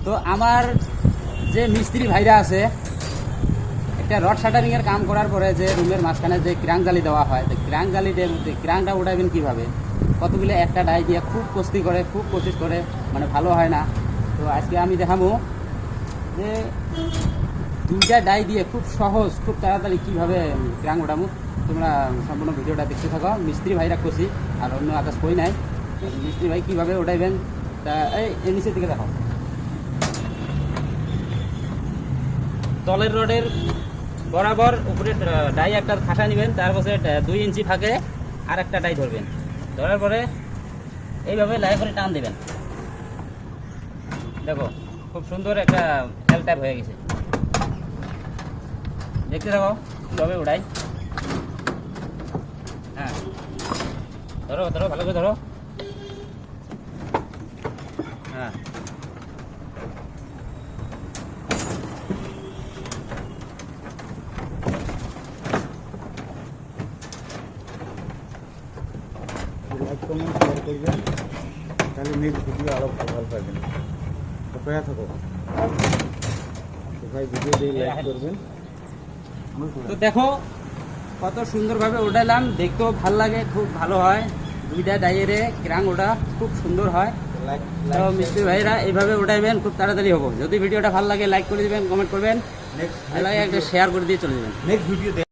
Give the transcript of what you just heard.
তো আমার যে মিস্ত্রি ভাইরা আছে, একটা রড শাটারিং এর কাম করার পরে যে রুমের মাঝখানে যে ক্রাঙ্ক জালি দেওয়া হয়, তো ক্রাঙ্ক জালিতে ক্রাঙ্কটা উঠাবেন কীভাবে, কতগুলো একটা ডাই দিয়ে খুব কস্তি করে, খুব কোশিশ করে, মানে ভালো হয় না। তো আজকে আমি দেখাবো যে দুইটা ডাই দিয়ে খুব সহজ, খুব তাড়াতাড়ি কীভাবে ক্রাঙ্ক উঠাবো। তোমরা সম্পূর্ণ ভিডিওটা দেখতে থাকো। মিস্ত্রি ভাইরা খুশি, আর অন্য আকাশ কই নাই। মিস্ত্রি ভাই কীভাবে উঠাইবেন তা এই নিচের দিকে দেখো। তলের রডের বরাবর উপরে ডাই একটা খাসা নেবেন, তারপরে 2 ইঞ্চি ফাঁকে আর একটা ডাই ধরবেন, ধরার পরে এইভাবে লাই করে টান দেবেন। দেখো খুব সুন্দর একটা এল টাইপ হয়ে গেছে। দেখতে থাকো কীভাবে উঠাই। হ্যাঁ, ধরো ধরো, ভালো করে ধরো। হ্যাঁ, লাইক কমেন্ট শেয়ার করবেন, তাহলে নেক্সট ভিডিও আরও ভালো ভালো পাবেন। অপেক্ষা থাকো, সবাই ভিডিও দিয়ে লাইক করবেন। তো দেখো কত সুন্দরভাবে উঠাইলাম, দেখতেও ভাল লাগে, খুব ভালো হয়। দুইটা ডাইয়েরে ক্রাঙ্ক ওটা খুব সুন্দর হয়। তো মিস্ত্রি ভাইরা এইভাবে উঠাইবেন, খুব তাড়াতাড়ি হবো। যদি ভিডিওটা ভালো লাগে লাইক করে দিবেন, কমেন্ট করবেন, একটা শেয়ার করে দিয়ে চলে যাবেন। Next video